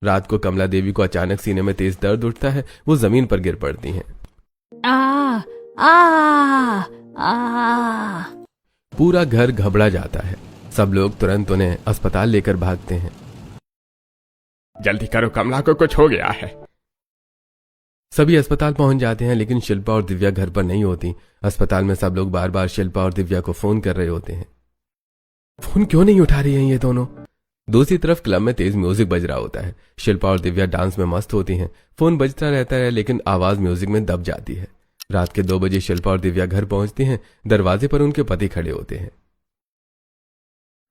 रात को कमला देवी को अचानक सीने में तेज दर्द उठता है। वो जमीन पर गिर पड़ती हैं। आ आ आ पूरा घर घबरा जाता है। सब लोग तुरंत उन्हें अस्पताल लेकर भागते हैं। जल्दी करो, कमला को कुछ हो गया है। सभी अस्पताल पहुंच जाते हैं, लेकिन शिल्पा और दिव्या घर पर नहीं होती। अस्पताल में सब लोग बार बार शिल्पा और दिव्या को फोन कर रहे होते हैं। फोन क्यों नहीं उठा रही हैं ये दोनों? दूसरी तरफ क्लब में तेज म्यूजिक बज रहा होता है। शिल्पा और दिव्या डांस में मस्त होती हैं। फोन बजता रहता है, लेकिन आवाज म्यूजिक में दब जाती है। रात के 2 बजे शिल्पा और दिव्या घर पहुंचती हैं। दरवाजे पर उनके पति खड़े होते हैं।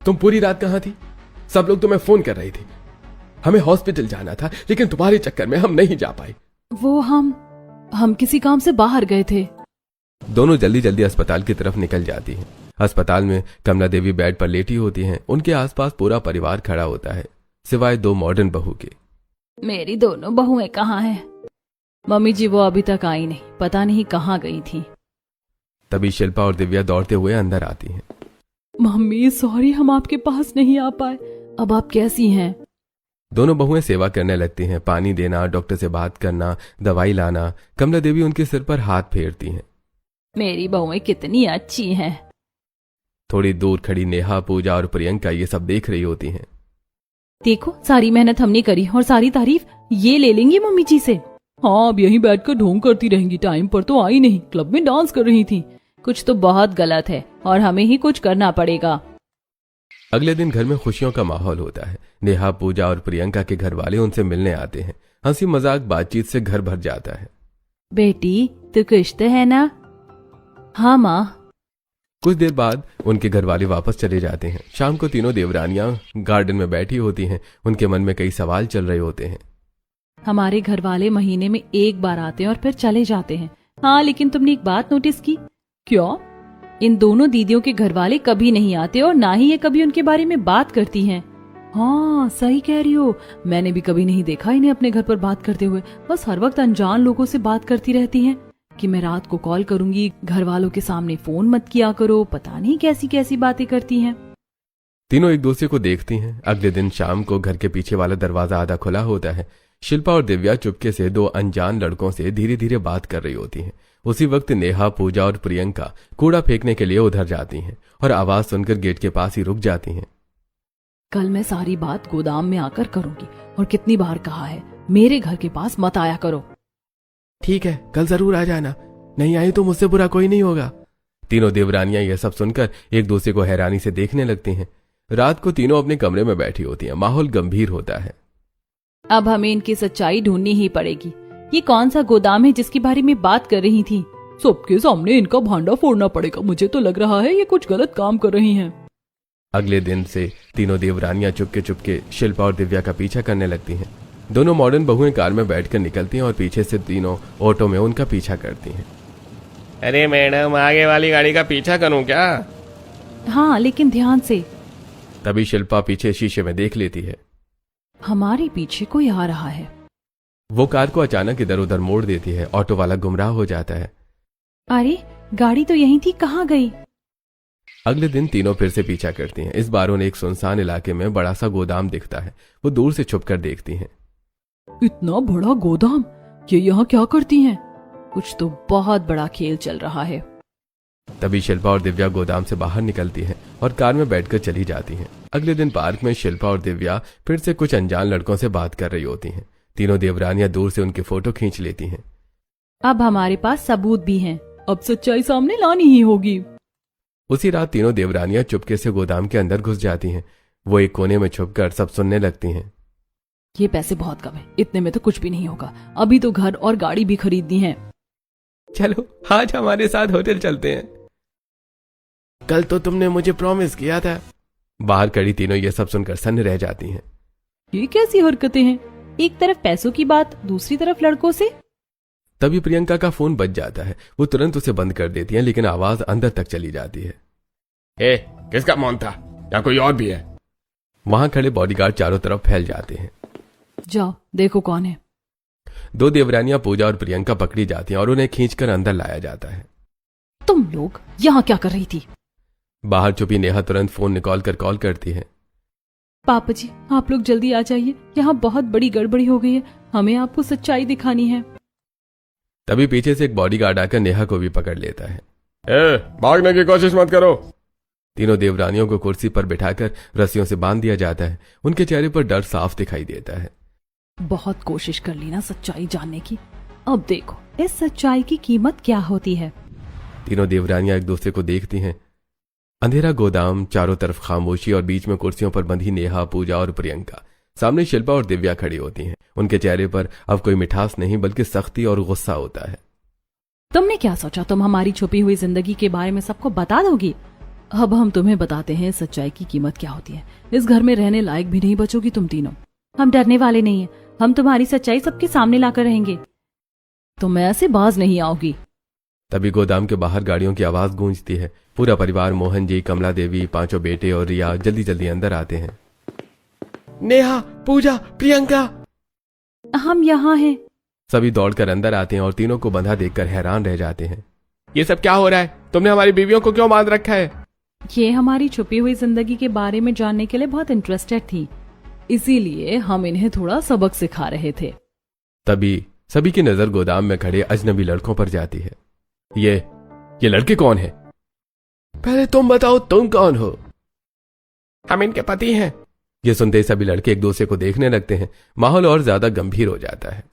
तुम पूरी रात कहां थी? सब लोग तुम्हें फोन कर रही थी। हमें हॉस्पिटल जाना था, लेकिन तुम्हारे चक्कर में हम नहीं जा पाए। वो हम किसी काम से बाहर गए थे। दोनों जल्दी जल्दी अस्पताल की तरफ निकल जाती हैं। अस्पताल में कमला देवी बेड पर लेटी होती हैं। उनके आसपास पूरा परिवार खड़ा होता है, सिवाय 2 मॉडर्न बहू के। मेरी दोनों बहुएं कहाँ हैं? मम्मी जी वो अभी तक आई नहीं, पता नहीं कहाँ गई थी। तभी शिल्पा और दिव्या दौड़ते हुए अंदर आती हैं। मम्मी सॉरी, हम आपके पास नहीं आ पाए। अब आप कैसी हैं? दोनों बहुएं सेवा करने लगती हैं। पानी देना, डॉक्टर से बात करना, दवाई लाना। कमला देवी उनके सिर पर हाथ फेरती हैं। मेरी बहुएं कितनी अच्छी हैं। थोड़ी दूर खड़ी नेहा, पूजा और प्रियंका ये सब देख रही होती हैं। देखो, सारी मेहनत हमने करी और सारी तारीफ ये ले लेंगी मम्मी जी से। हाँ, अब यहीं बैठकर ढोंग करती रहेंगी। टाइम पर तो आई नहीं, क्लब में डांस कर रही थी। कुछ तो बहुत गलत है और हमें ही कुछ करना पड़ेगा। अगले दिन घर में खुशियों का माहौल होता है। नेहा, पूजा और प्रियंका के घर वाले उनसे मिलने आते हैं। हंसी मजाक बातचीत से घर भर जाता है। बेटी, तू खुश तो है ना? हाँ माँ। कुछ देर बाद उनके घर वाले वापस चले जाते हैं। शाम को तीनों देवरानियां गार्डन में बैठी होती हैं। उनके मन में कई सवाल चल रहे होते हैं। हमारे घर वाले महीने में एक बार आते हैं और फिर चले जाते हैं। हाँ, लेकिन तुमने एक बात नोटिस की? क्यों? इन दोनों दीदियों के घर वाले कभी नहीं आते और ना ही ये कभी उनके बारे में बात करती हैं। हाँ, सही कह रही हो। मैंने भी कभी नहीं देखा इन्हें अपने घर पर बात करते हुए। बस हर वक्त अनजान लोगों से बात करती रहती हैं कि मैं रात को कॉल करूंगी, घर वालों के सामने फोन मत किया करो। पता नहीं कैसी कैसी बातें करती हैं। तीनों एक दूसरे को देखती हैं। अगले दिन शाम को घर के पीछे वाला दरवाजा आधा खुला होता है। शिल्पा और दिव्या चुपके से 2 अनजान लड़कों से धीरे धीरे बात कर रही होती हैं। उसी वक्त नेहा, पूजा और प्रियंका कूड़ा फेंकने के लिए उधर जाती हैं और आवाज सुनकर गेट के पास ही रुक जाती हैं। कल मैं सारी बात गोदाम में आकर करूंगी और कितनी बार कहा है, मेरे घर के पास मत आया करो। ठीक है, कल जरूर आ जाना। नहीं आई तो मुझसे बुरा कोई नहीं होगा। तीनों देवरानियां यह सब सुनकर एक दूसरे को हैरानी से देखने लगती हैं। रात को तीनों अपने कमरे में बैठी होती हैं। माहौल गंभीर होता है। अब हमें इनकी सच्चाई ढूंढनी ही पड़ेगी। ये कौन सा गोदाम है जिसके बारे में बात कर रही थी? सबके सामने इनका भांडा फोड़ना पड़ेगा। मुझे तो लग रहा है ये कुछ गलत काम कर रही हैं। अगले दिन से तीनों देवरानियां चुपके चुपके शिल्पा और दिव्या का पीछा करने लगती हैं। दोनों मॉडर्न बहुएं कार में बैठकर निकलती हैं और पीछे से तीनों ऑटो में उनका पीछा करती हैं। अरे मैडम, आगे वाली गाड़ी का पीछा करूं क्या? हाँ, लेकिन ध्यान से। तभी शिल्पा पीछे शीशे में देख लेती है। हमारे पीछे कोई आ रहा है। वो कार को अचानक इधर उधर मोड़ देती है। ऑटो वाला गुमराह हो जाता है। अरे, गाड़ी तो यहीं थी, कहाँ गई? अगले दिन तीनों फिर से पीछा करती हैं। इस बार उन्हें एक सुनसान इलाके में बड़ा सा गोदाम दिखता है। वो दूर से छुपकर देखती हैं। इतना बड़ा गोदाम, ये यहाँ क्या करती हैं? कुछ तो बहुत बड़ा खेल चल रहा है। तभी शिल्पा और दिव्या गोदाम से बाहर निकलती हैं और कार में बैठकर चली जाती हैं। अगले दिन पार्क में शिल्पा और दिव्या फिर से कुछ अनजान लड़कों से बात कर रही होती हैं। तीनों देवरानियां दूर से उनकी फोटो खींच लेती हैं। अब हमारे पास सबूत भी हैं। अब सच्चाई सामने लानी ही होगी। उसी रात तीनों देवरानियां चुपके से गोदाम के अंदर घुस जाती हैं। वो एक कोने में छुपकर सब सुनने लगती हैं। ये पैसे बहुत कम है, इतने में तो कुछ भी नहीं होगा। अभी तो घर और गाड़ी भी खरीदनी है। चलो आज हमारे साथ होटल चलते हैं। कल तो तुमने मुझे प्रॉमिस किया था। बाहर खड़ी तीनों ये सब सुनकर सन्न रह जाती हैं। ये कैसी हरकतें हैं? एक तरफ पैसों की बात, दूसरी तरफ लड़कों से। तभी प्रियंका का फोन बज जाता है। वो तुरंत उसे बंद कर देती है, लेकिन आवाज अंदर तक चली जाती है। ए, किसका फोन था? या कोई और भी है? वहां खड़े बॉडीगार्ड चारों तरफ फैल जाते हैं। जाओ देखो कौन है। 2 देवरानियां पूजा और प्रियंका पकड़ी जाती हैं और उन्हें खींचकर अंदर लाया जाता है। तुम लोग यहाँ क्या कर रही थी? बाहर छुपी नेहा तुरंत फोन निकाल कर कॉल करती है। पापा जी, आप लोग जल्दी आ जाइए, यहाँ बहुत बड़ी गड़बड़ी हो गई है, हमें आपको सच्चाई दिखानी है। तभी पीछे से एक बॉडीगार्ड आकर नेहा को भी पकड़ लेता है। भागने की कोशिश मत करो। तीनों देवरानियों को कुर्सी पर बिठाकर रस्सियों से बांध दिया जाता है। उनके चेहरे पर डर साफ दिखाई देता है। बहुत कोशिश कर ली ना सच्चाई जानने की, अब देखो इस सच्चाई की कीमत क्या होती है। तीनों देवरानियां एक दूसरे को देखती हैं। अंधेरा गोदाम, चारों तरफ खामोशी और बीच में कुर्सियों पर बंधी नेहा, पूजा और प्रियंका। सामने शिल्पा और दिव्या खड़ी होती हैं। उनके चेहरे पर अब कोई मिठास नहीं बल्कि सख्ती और गुस्सा होता है। तुमने क्या सोचा तुम हमारी छुपी हुई जिंदगी के बारे में सबको बता दोगी? अब हम तुम्हें बताते हैं सच्चाई की कीमत क्या होती है। इस घर में रहने लायक भी नहीं बचोगी तुम तीनों। हम डरने वाले नहीं हैं, हम तुम्हारी सच्चाई सबके सामने लाकर रहेंगे, तुम ऐसे बाज नहीं आओगी। तभी गोदाम के बाहर गाड़ियों की आवाज गूंजती है। पूरा परिवार, मोहन जी, कमला देवी, पांचों बेटे और रिया जल्दी जल्दी अंदर आते हैं। नेहा, पूजा, प्रियंका, हम यहाँ हैं। सभी दौड़कर अंदर आते हैं और तीनों को बंधा देखकर हैरान रह जाते हैं। ये सब क्या हो रहा है? तुमने हमारी बीवियों को क्यों बांध रखा है? ये हमारी छुपी हुई जिंदगी के बारे में जानने के लिए बहुत इंटरेस्टेड थी, इसीलिए हम इन्हें थोड़ा सबक सिखा रहे थे। तभी सभी की नजर गोदाम में खड़े अजनबी लड़कों पर जाती है। ये लड़के कौन है? पहले तुम बताओ, तुम कौन हो? हम इनके पति हैं। ये सुनते ही सभी लड़के एक दूसरे को देखने लगते हैं। माहौल और ज्यादा गंभीर हो जाता है।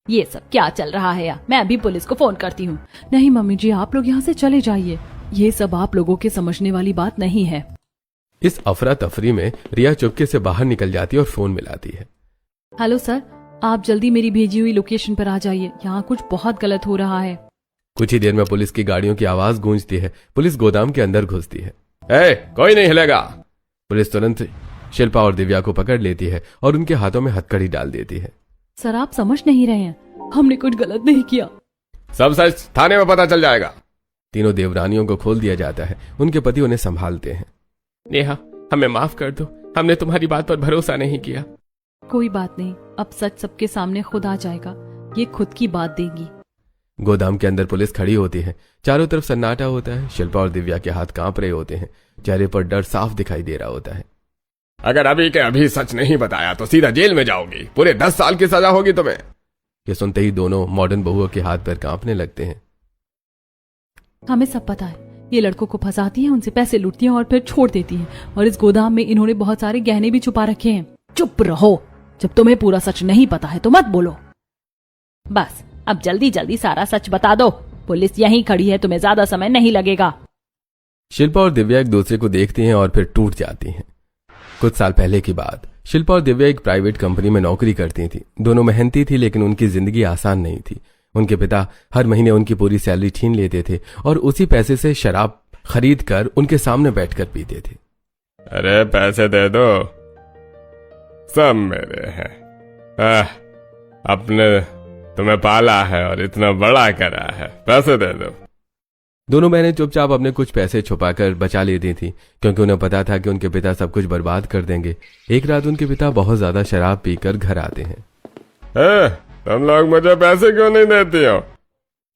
ये सब क्या चल रहा है यार? मैं अभी पुलिस को फोन करती हूँ। नहीं मम्मी जी, आप लोग यहाँ से चले जाइए, ये सब आप लोगों के समझने वाली बात नहीं है। इस अफरा तफरी में रिया चुपके से बाहर निकल जाती है और फोन मिलाती है। हेलो सर, आप जल्दी मेरी भेजी हुई लोकेशन पर आ जाइए, यहाँ कुछ बहुत गलत हो रहा है। कुछ ही देर में पुलिस की गाड़ियों की आवाज गूंजती है। पुलिस गोदाम के अंदर घुसती है। कोई नहीं हिलेगा। पुलिस तुरंत शिल्पा और दिव्या को पकड़ लेती है और उनके हाथों में हथकड़ी डाल देती है। सर आप समझ नहीं रहे हैं, हमने कुछ गलत नहीं किया। सब सच थाने में पता चल जाएगा। तीनों देवरानियों को खोल दिया जाता है। उनके पति उन्हें संभालते हैं। नेहा, हमें माफ कर दो, हमने तुम्हारी बात पर भरोसा नहीं किया। कोई बात नहीं, अब सच सबके सामने खुद आ जाएगा, ये खुद की बात देगी। गोदाम के अंदर पुलिस खड़ी होती है। चारों तरफ सन्नाटा होता है। शिल्पा और दिव्या के हाथ कांप रहे होते हैं। चेहरे पर डर साफ दिखाई दे रहा होता है। अगर अभी के अभी सच नहीं बताया तो सीधा जेल में जाओगी, पूरे 10 साल की सजा होगी तुम्हें। ये सुनते ही दोनों मॉडर्न बहुओं के हाथ पैर कांपने लगते हैं। हमें सब पता है, ये लड़कों को फंसाती हैं, उनसे पैसे लूटती हैं और फिर छोड़ देती हैं, और इस गोदाम में इन्होंने बहुत सारे गहने भी छुपा रखे हैं। चुप रहो, जब तुम्हें पूरा सच नहीं पता है तो मत बोलो। बस अब जल्दी जल्दी सारा सच बता दो, पुलिस यहीं खड़ी है, तुम्हें ज्यादा समय नहीं लगेगा। शिल्पा और दिव्या एक दूसरे को देखती हैं और फिर टूट जाती हैं। कुछ साल पहले की बात। शिल्पा और दिव्या एक प्राइवेट कंपनी में नौकरी करती थी। दोनों मेहनती थी लेकिन उनकी जिंदगी आसान नहीं थी। उनके पिता हर महीने उनकी पूरी सैलरी छीन लेते थे और उसी पैसे से शराब खरीद कर उनके सामने बैठकर पीते थे। अरे पैसे दे दो, सब मेरे हैं। अपने तुम्हें पाला है और इतना बड़ा करा है, पैसे दे दो। दोनों बहनें चुपचाप अपने कुछ पैसे छुपाकर बचा लेती थी क्योंकि उन्हें पता था कि उनके पिता सब कुछ बर्बाद कर देंगे। एक रात उनके पिता बहुत ज्यादा शराब पीकर घर आते हैं। तुम लोग मुझे पैसे क्यों नहीं देती हो?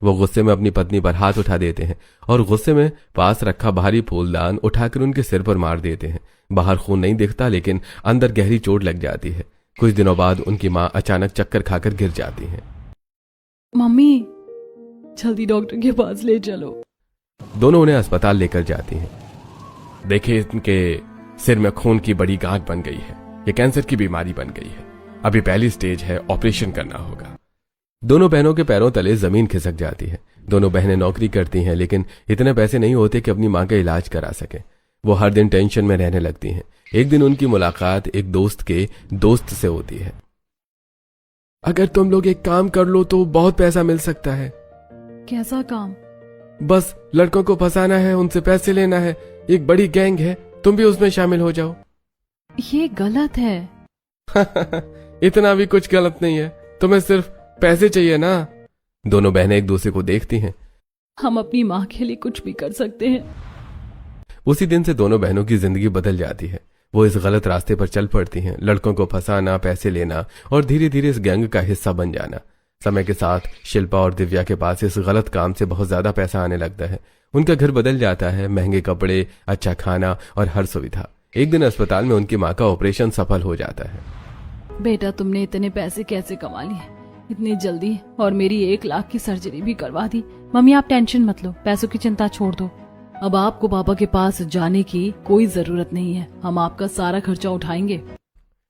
वो गुस्से में अपनी पत्नी पर हाथ उठा देते हैं और गुस्से में पास रखा भारी फूलदान उठाकर उनके सिर पर मार देते हैं। बाहर खून नहीं दिखता लेकिन अंदर गहरी चोट लग जाती है। कुछ दिनों बाद उनकी माँ अचानक चक्कर खाकर गिर जाती है। मम्मी, जल्दी डॉक्टर के पास ले चलो। दोनों उन्हें अस्पताल लेकर जाती हैं। देखिए, इनके सिर में खून की बड़ी गांठ बन गई है। ये कैंसर की बीमारी बन गई है। अभी पहली स्टेज है, ऑपरेशन करना होगा। दोनों बहनों के पैरों तले जमीन खिसक जाती है। दोनों बहनें नौकरी करती हैं लेकिन इतने पैसे नहीं होते कि अपनी मां का इलाज करा सके। वो हर दिन टेंशन में रहने लगती हैं। एक दिन उनकी मुलाकात एक दोस्त के दोस्त से होती है। अगर तुम लोग एक काम कर लो तो बहुत पैसा मिल सकता है। कैसा काम? बस लड़कों को फंसाना है, उनसे पैसे लेना है। एक बड़ी गैंग है, तुम भी उसमें शामिल हो जाओ। ये गलत है। इतना भी कुछ गलत नहीं है, तुम्हें सिर्फ पैसे चाहिए ना। दोनों बहनें एक दूसरे को देखती हैं। हम अपनी माँ के लिए कुछ भी कर सकते हैं। उसी दिन से दोनों बहनों की जिंदगी बदल जाती है। वो इस गलत रास्ते पर चल पड़ती हैं। लड़कों को फंसाना, पैसे लेना और धीरे धीरे इस गैंग का हिस्सा बन जाना। समय के साथ शिल्पा और दिव्या के पास इस गलत काम से बहुत ज्यादा पैसा आने लगता है। उनका घर बदल जाता है। महंगे कपड़े, अच्छा खाना और हर सुविधा। एक दिन अस्पताल में उनकी माँ का ऑपरेशन सफल हो जाता है। बेटा तुमने इतने पैसे कैसे कमा लिए इतनी जल्दी, और मेरी 1 लाख की सर्जरी भी करवा दी। मम्मी आप टेंशन मत लो, पैसों की चिंता छोड़ दो। अब आपको पापा के पास जाने की कोई जरूरत नहीं है, हम आपका सारा खर्चा उठाएंगे।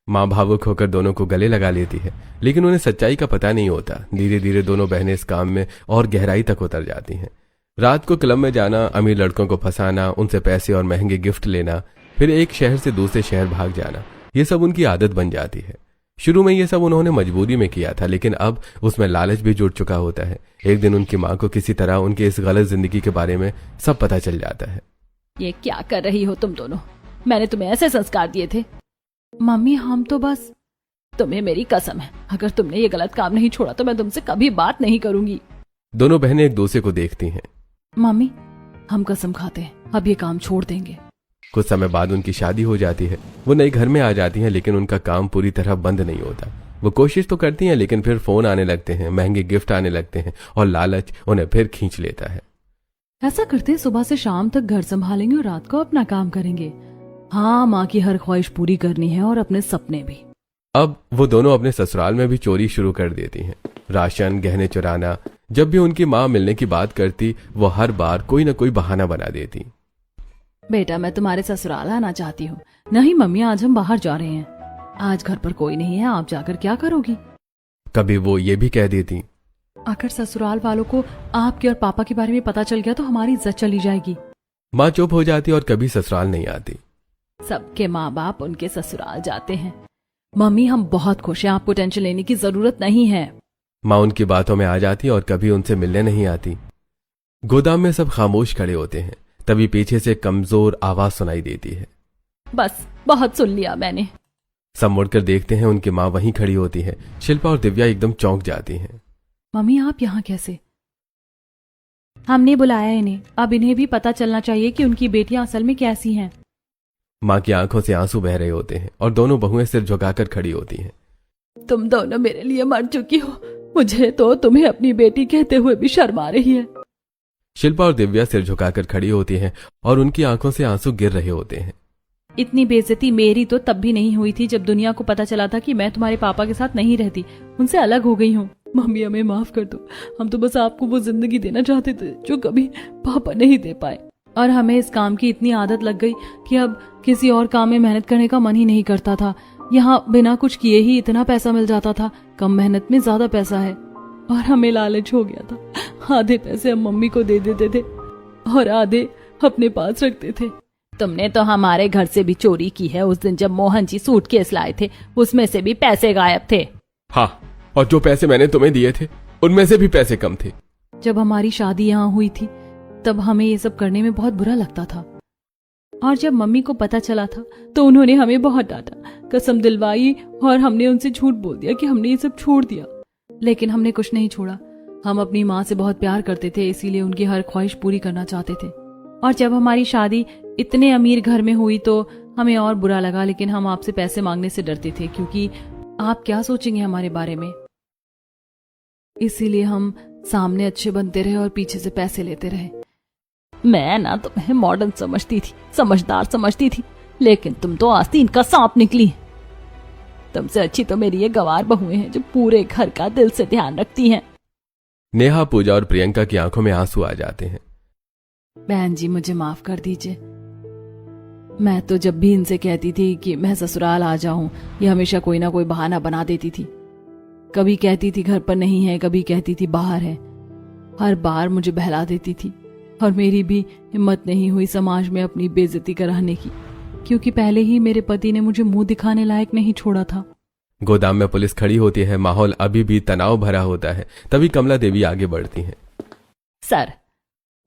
माँ भावुक होकर दोनों को गले लगा लेती है, लेकिन उन्हें सच्चाई का पता नहीं होता। धीरे धीरे दोनों बहनें इस काम में और गहराई तक उतर जाती हैं। रात को क्लब में जाना, अमीर लड़कों को फंसाना, उनसे पैसे और महंगे गिफ्ट लेना, फिर एक शहर से दूसरे शहर भाग जाना, ये सब उनकी आदत बन जाती है। शुरू में ये सब उन्होंने मजबूरी में किया था, लेकिन अब उसमें लालच भी जुड़ चुका होता है। एक दिन उनकी माँ को किसी तरह उनकी इस गलत जिंदगी के बारे में सब पता चल जाता है। ये क्या कर रही हो तुम दोनों? मैंने तुम्हें ऐसे संस्कार दिए थे? मम्मी हम तो बस, तुम्हें मेरी कसम है, अगर तुमने ये गलत काम नहीं छोड़ा तो मैं तुमसे कभी बात नहीं करूंगी। दोनों बहनें एक दूसरे को देखती हैं। मम्मी हम कसम खाते हैं, अब ये काम छोड़ देंगे। कुछ समय बाद उनकी शादी हो जाती है। वो नए घर में आ जाती हैं, लेकिन उनका काम पूरी तरह बंद नहीं होता। वो कोशिश तो करती हैं, लेकिन फिर फोन आने लगते हैं, महंगे गिफ्ट आने लगते हैं और लालच उन्हें फिर खींच लेता है। ऐसा करते हैं, सुबह से शाम तक घर संभालेंगे और रात को अपना काम करेंगे। हाँ, माँ की हर ख्वाहिश पूरी करनी है और अपने सपने भी। अब वो दोनों अपने ससुराल में भी चोरी शुरू कर देती हैं। राशन, गहने चुराना। जब भी उनकी माँ मिलने की बात करती, वो हर बार कोई न कोई बहाना बना देती। बेटा मैं तुम्हारे ससुराल आना चाहती हूँ। नहीं मम्मी, आज हम बाहर जा रहे हैं, आज घर पर कोई नहीं है, आप जाकर क्या करोगी? कभी वो ये भी कह देती, अगर ससुराल वालों को आपके और पापा के बारे में पता चल गया तो हमारी इज्जत चली जाएगी। माँ चुप हो जाती और कभी ससुराल नहीं आती। सबके माँ बाप उनके ससुराल जाते हैं। मम्मी हम बहुत खुश हैं, आपको टेंशन लेने की जरूरत नहीं है। माँ उनकी बातों में आ जाती और कभी उनसे मिलने नहीं आती। गोदाम में सब खामोश खड़े होते हैं। तभी पीछे से कमजोर आवाज सुनाई देती है। बस बहुत सुन लिया मैंने। सब मुड़कर देखते हैं, उनकी माँ वहीं खड़ी होती है। शिल्पा और दिव्या एकदम चौंक जाती हैं। मम्मी आप यहाँ कैसे? हमने बुलाया इन्हें, अब इन्हें भी पता चलना चाहिए कि उनकी बेटियां असल में कैसी हैं। माँ की आंखों से आंसू बह रहे होते हैं और दोनों बहुएं सिर झुकाकर खड़ी होती हैं। तुम दोनों मेरे लिए मर चुकी हो, मुझे तो तुम्हें अपनी बेटी कहते हुए भी शर्म आ रही है। शिल्पा और दिव्या सिर झुकाकर खड़ी होती हैं और उनकी आंखों से आंसू गिर रहे होते हैं। इतनी बेइज्जती मेरी तो तब भी नहीं हुई थी जब दुनिया को पता चला था कि मैं तुम्हारे पापा के साथ नहीं रहती, उनसे अलग हो गई हूँ। मम्मी हमें माफ कर दो, हम तो बस आपको वो जिंदगी देना चाहते थे जो कभी पापा नहीं दे पाए, और हमें इस काम की इतनी आदत लग गई कि अब किसी और काम में मेहनत करने का मन ही नहीं करता था। यहाँ बिना कुछ किए ही इतना पैसा मिल जाता था, कम मेहनत में ज्यादा पैसा है। और हमें लालच हो गया था, आधे पैसे हम मम्मी को दे देते थे और आधे अपने पास रखते थे। तुमने तो हमारे घर से भी चोरी की है। उस दिन जब मोहन जी सूटकेस लाए थे, उसमें से भी पैसे गायब थे। हाँ, और जो पैसे मैंने तुम्हें दिए थे उनमें से भी पैसे कम थे। जब हमारी शादी यहाँ हुई थी तब हमें ये सब करने में बहुत बुरा लगता था, और जब मम्मी को पता चला था तो उन्होंने हमें बहुत डांटा, कसम दिलवाई और हमने उनसे झूठ बोल दिया कि हमने ये सब छोड़ दिया। लेकिन हमने कुछ नहीं छोड़ा। हम अपनी माँ से बहुत प्यार करते थे, इसीलिए उनकी हर ख्वाहिश पूरी करना चाहते थे। और जब हमारी शादी इतने अमीर घर में हुई तो हमें और बुरा लगा, लेकिन हम आपसे पैसे मांगने से डरते थे क्योंकि आप क्या सोचेंगे हमारे बारे में। इसीलिए हम सामने अच्छे बनते रहे और पीछे से पैसे लेते रहे। मैं ना तुम्हें मॉडर्न समझती थी, समझदार समझती थी, लेकिन तुम तो आस्तीन का सांप निकली। तुमसे अच्छी तो मेरी ये गंवार बहुएं हैं जो पूरे घर का दिल से ध्यान रखती हैं। नेहा, पूजा और प्रियंका की आंखों में आंसू आ जाते हैं। बहन जी मुझे माफ कर दीजिए। मैं तो जब भी इनसे कहती थी कि मैं ससुराल आ जाऊं, ये हमेशा कोई ना कोई बहाना बना देती थी। कभी कहती थी घर पर नहीं है, कभी कहती थी बाहर है। हर बार मुझे बहला देती थी और मेरी भी हिम्मत नहीं हुई समाज में अपनी बेइज्जती कराने की, क्योंकि पहले ही मेरे पति ने मुझे मुंह दिखाने लायक नहीं छोड़ा था। गोदाम में पुलिस खड़ी होती है। माहौल अभी भी तनाव भरा होता है। तभी कमला देवी आगे बढ़ती हैं। सर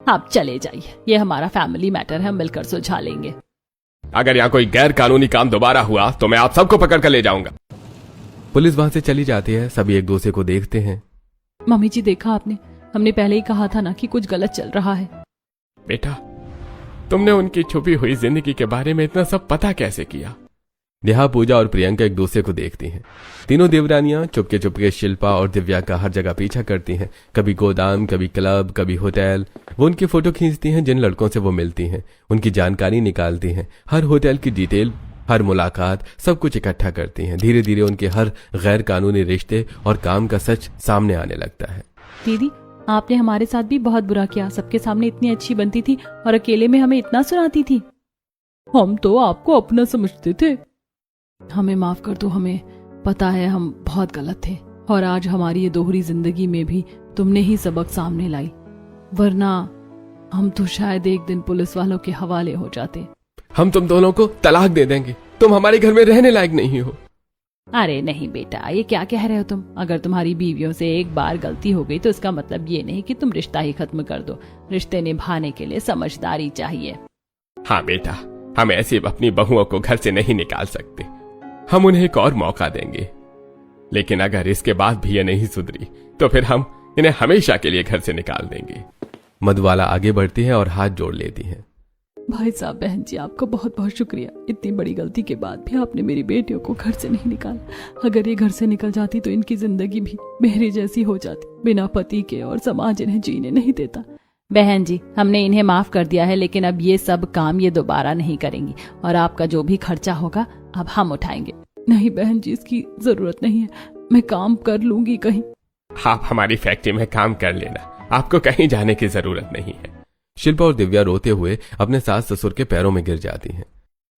आप चले जाइए, ये हमारा फैमिली मैटर है, हम मिलकर सुलझा लेंगे। अगर यहाँ कोई गैर कानूनी काम दोबारा हुआ तो मैं आप सबको पकड़ कर ले जाऊंगा। पुलिस वहां से चली जाती है। सभी एक दूसरे को देखते हैं। मम्मी जी देखा आपने, हमने पहले ही कहा था ना कि कुछ गलत चल रहा है। बेटा, तुमने उनकी छुपी हुई जिंदगी के बारे में इतना सब पता कैसे किया? नेहा, पूजा और प्रियंका एक दूसरे को देखती हैं। तीनों देवरानियां चुपके चुपके शिल्पा और दिव्या का हर जगह पीछा करती हैं। कभी गोदाम, कभी क्लब, कभी होटल। वो उनकी फोटो खींचती हैं जिन लड़कों से वो मिलती हैं, उनकी जानकारी निकालती हैं, हर होटल की डिटेल, हर मुलाकात, सब कुछ इकट्ठा करती हैं। धीरे धीरे उनके हर गैर कानूनी रिश्ते और काम का सच सामने आने लगता है। दीदी, आपने हमारे साथ भी बहुत बुरा किया। सबके सामने इतनी अच्छी बनती थी और अकेले में हमें इतना सुनाती थी। हम तो आपको अपना समझते थे। हमें माफ कर दो, हमें पता है हम बहुत गलत थे और आज हमारी ये दोहरी जिंदगी में भी तुमने ही सबक सामने लाई, वरना हम तो शायद एक दिन पुलिस वालों के हवाले हो जाते। हम तुम दोनों को तलाक दे देंगे, तुम हमारे घर में रहने लायक नहीं हो। अरे नहीं बेटा, ये क्या कह रहे हो तुम? अगर तुम्हारी बीवियों से एक बार गलती हो गई तो इसका मतलब ये नहीं कि तुम रिश्ता ही खत्म कर दो। रिश्ते निभाने के लिए समझदारी चाहिए। हाँ बेटा, हम ऐसे अपनी बहुओं को घर से नहीं निकाल सकते। हम उन्हें एक और मौका देंगे, लेकिन अगर इसके बाद भी ये नहीं सुधरी तो फिर हम इन्हें हमेशा के लिए घर से निकाल देंगे। मधुबाला आगे बढ़ती है और हाथ जोड़ लेती है। भाई साहब, बहन जी, आपका बहुत बहुत शुक्रिया। इतनी बड़ी गलती के बाद भी आपने मेरी बेटियों को घर से नहीं निकाला। अगर ये घर से निकल जाती तो इनकी जिंदगी भी मेरी जैसी हो जाती, बिना पति के, और समाज इन्हें जीने नहीं देता। बहन जी, हमने इन्हें माफ कर दिया है, लेकिन अब ये सब काम ये दोबारा नहीं करेंगी और आपका जो भी खर्चा होगा अब हम उठाएंगे। नहीं बहन जी, इसकी जरूरत नहीं है, मैं काम कर लूंगी कहीं। आप हमारी फैक्ट्री में काम कर लेना, आपको कहीं जाने की जरूरत नहीं है। शिल्पा और दिव्या रोते हुए अपने सास ससुर के पैरों में गिर जाती हैं।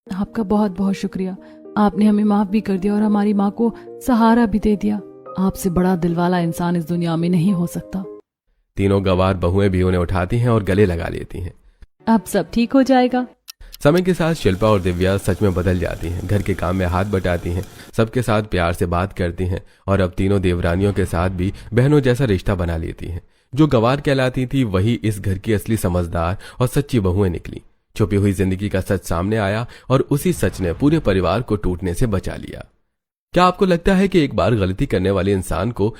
आपका बहुत बहुत शुक्रिया, आपने हमें माफ भी कर दिया और हमारी माँ को सहारा भी दे दिया। आपसे बड़ा दिल वाला इंसान इस दुनिया में नहीं हो सकता। तीनों गवार बहुएं भी उन्हें उठाती हैं और गले लगा लेती हैं। अब सब ठीक हो जाएगा। समय के साथ शिल्पा और दिव्या सच में बदल जाती हैं। घर के काम में हाथ बटाती हैं, सबके साथ प्यार से बात करती हैं और अब तीनों देवरानियों के साथ भी बहनों जैसा रिश्ता बना लेती हैं। जो गवार कहलाती थी वही इस घर की असली समझदार और सच्ची बहुएं निकली। छुपी हुई जिंदगी का सच सामने आया और उसी सच ने पूरे परिवार को टूटने से बचा लिया। क्या आपको लगता है कि एक बार गलती करने वाले इंसान को